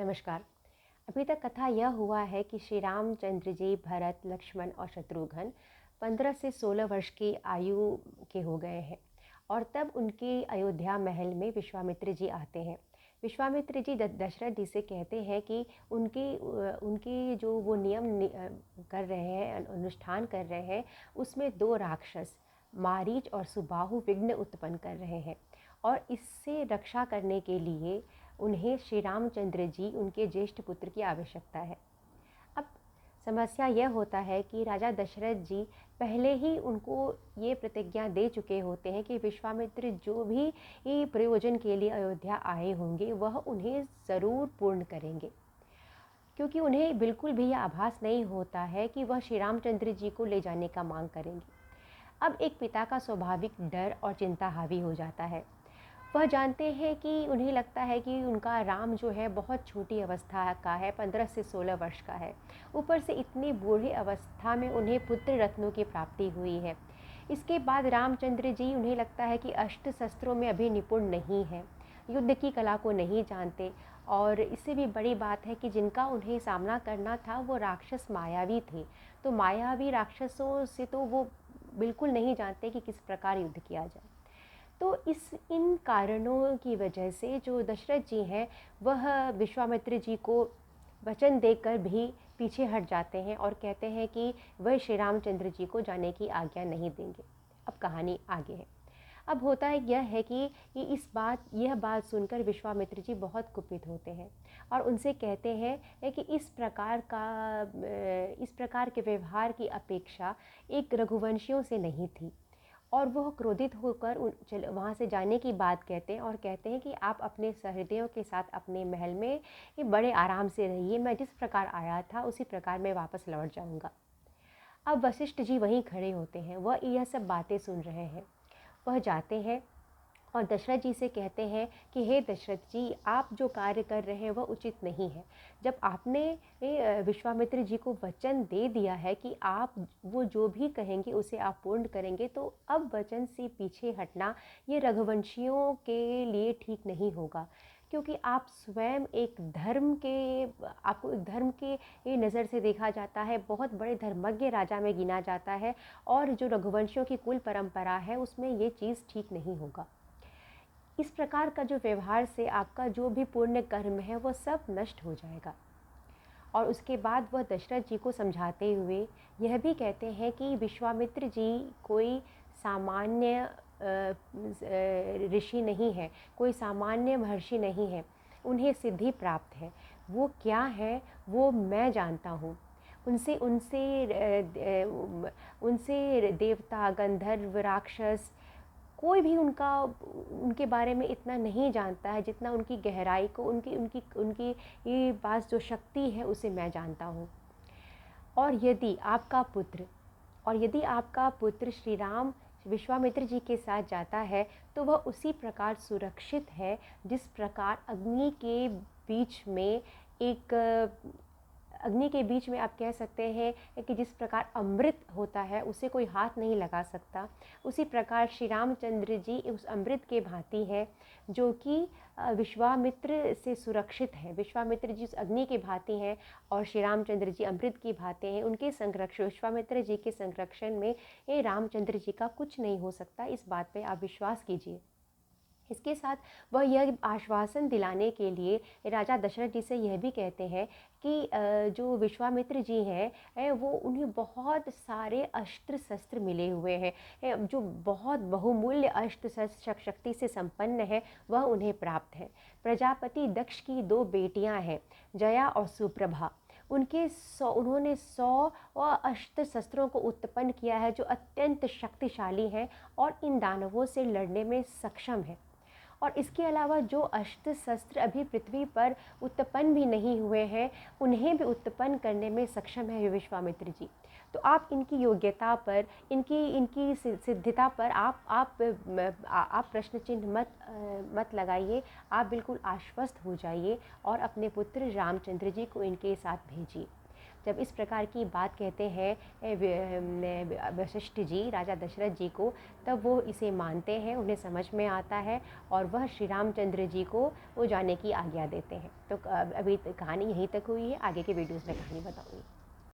नमस्कार। अभी तक कथा यह हुआ है कि श्री रामचंद्र जी, भरत, लक्ष्मण और शत्रुघ्न 15 से 16 वर्ष की आयु के हो गए हैं और तब उनके अयोध्या महल में विश्वामित्र जी आते हैं। विश्वामित्र जी दशरथ जी से कहते हैं कि उनके जो वो कर रहे हैं, अनुष्ठान कर रहे हैं, उसमें 2 राक्षस मारीच और सुबाहु विघ्न उत्पन्न कर रहे हैं और इससे रक्षा करने के लिए उन्हें श्री रामचंद्र जी, उनके ज्येष्ठ पुत्र की आवश्यकता है। अब समस्या यह होता है कि राजा दशरथ जी पहले ही उनको ये प्रतिज्ञा दे चुके होते हैं कि विश्वामित्र जो भी प्रयोजन के लिए अयोध्या आए होंगे वह उन्हें ज़रूर पूर्ण करेंगे, क्योंकि उन्हें बिल्कुल भी यह आभास नहीं होता है कि वह श्री रामचंद्र जी को ले जाने का मांग करेंगे। अब एक पिता का स्वाभाविक डर और चिंता हावी हो जाता है। वह जानते हैं कि उन्हें लगता है कि उनका राम जो है बहुत छोटी अवस्था का है, 15 से 16 वर्ष का है। ऊपर से इतनी बूढ़ी अवस्था में उन्हें पुत्र रत्नों की प्राप्ति हुई है। इसके बाद रामचंद्र जी, उन्हें लगता है कि अस्त्र शस्त्रों में अभी निपुण नहीं है, युद्ध की कला को नहीं जानते और इससे भी बड़ी बात है कि जिनका उन्हें सामना करना था वो राक्षस मायावी थे। तो मायावी राक्षसों से तो वो बिल्कुल नहीं जानते कि किस प्रकार युद्ध किया जाए। तो इन कारणों की वजह से जो दशरथ जी हैं वह विश्वामित्र जी को वचन देकर भी पीछे हट जाते हैं और कहते हैं कि वह श्री रामचंद्र जी को जाने की आज्ञा नहीं देंगे। अब कहानी आगे है। अब होता है यह है कि यह बात सुनकर विश्वामित्र जी बहुत कुपित होते हैं और उनसे कहते हैं कि इस प्रकार के व्यवहार की अपेक्षा एक रघुवंशियों से नहीं थी। और वह क्रोधित होकर वहाँ से जाने की बात कहते हैं और कहते हैं कि आप अपने सहृदयों के साथ अपने महल में ये बड़े आराम से रहिए, मैं जिस प्रकार आया था उसी प्रकार मैं वापस लौट जाऊँगा। अब वशिष्ठ जी वहीं खड़े होते हैं, वह यह सब बातें सुन रहे हैं। वह जाते हैं और दशरथ जी से कहते हैं कि हे दशरथ जी, आप जो कार्य कर रहे हैं वह उचित नहीं है। जब आपने विश्वामित्र जी को वचन दे दिया है कि आप वो जो भी कहेंगे उसे आप पूर्ण करेंगे, तो अब वचन से पीछे हटना ये रघुवंशियों के लिए ठीक नहीं होगा, क्योंकि आप स्वयं आपको एक धर्म के नज़र से देखा जाता है, बहुत बड़े धर्मज्ञ राजा में गिना जाता है और जो रघुवंशियों की कुल परंपरा है उसमें ये चीज़ ठीक नहीं होगा। इस प्रकार का जो व्यवहार से आपका जो भी पुण्य कर्म है वो सब नष्ट हो जाएगा। और उसके बाद वह दशरथ जी को समझाते हुए यह भी कहते हैं कि विश्वामित्र जी कोई सामान्य ऋषि नहीं है, कोई सामान्य महर्षि नहीं है, उन्हें सिद्धि प्राप्त है। वो क्या है वो मैं जानता हूँ। उनसे उनसे उनसे देवता, गंधर्व, राक्षस कोई भी उनके बारे में इतना नहीं जानता है जितना उनकी गहराई को, उनकी उनकी उनकी ये पास जो शक्ति है उसे मैं जानता हूँ। और यदि आपका पुत्र श्री राम विश्वामित्र जी के साथ जाता है तो वह उसी प्रकार सुरक्षित है जिस प्रकार अग्नि के बीच में आप कह सकते हैं कि जिस प्रकार अमृत होता है उसे कोई हाथ नहीं लगा सकता, उसी प्रकार श्री रामचंद्र जी उस अमृत के भांति है जो कि विश्वामित्र से सुरक्षित है। विश्वामित्र जी उस अग्नि के भांति हैं और श्री रामचंद्र जी अमृत की भांति हैं। उनके संरक्षण, विश्वामित्र जी के संरक्षण में ये रामचंद्र जी का कुछ नहीं हो सकता, इस बात पे आप विश्वास कीजिए। इसके साथ वह यह आश्वासन दिलाने के लिए राजा दशरथ जी से यह भी कहते हैं कि जो विश्वामित्र जी हैं वो उन्हें बहुत सारे अस्त्र शस्त्र मिले हुए हैं, जो बहुत बहुमूल्य अस्त्र शस्त्र शक्ति से संपन्न है वह उन्हें प्राप्त है। प्रजापति दक्ष की 2 बेटियां हैं, जया और सुप्रभा। उन्होंने 100 अस्त्र शस्त्रों को उत्पन्न किया है जो अत्यंत शक्तिशाली हैं और इन दानवों से लड़ने में सक्षम है। और इसके अलावा जो अस्त्र शस्त्र अभी पृथ्वी पर उत्पन्न भी नहीं हुए हैं उन्हें भी उत्पन्न करने में सक्षम है विश्वामित्र जी। तो आप इनकी योग्यता पर, इनकी सिद्धता पर आप प्रश्न चिन्ह मत लगाइए, आप बिल्कुल आश्वस्त हो जाइए और अपने पुत्र रामचंद्र जी को इनके साथ भेजिए। जब इस प्रकार की बात कहते हैं वशिष्ठ जी राजा दशरथ जी को, तब वो इसे मानते हैं, उन्हें समझ में आता है और वह श्री रामचंद्र जी को वो जाने की आज्ञा देते हैं। तो अभी कहानी यहीं तक हुई है, आगे के वीडियोज़ में कहानी बताऊँगी।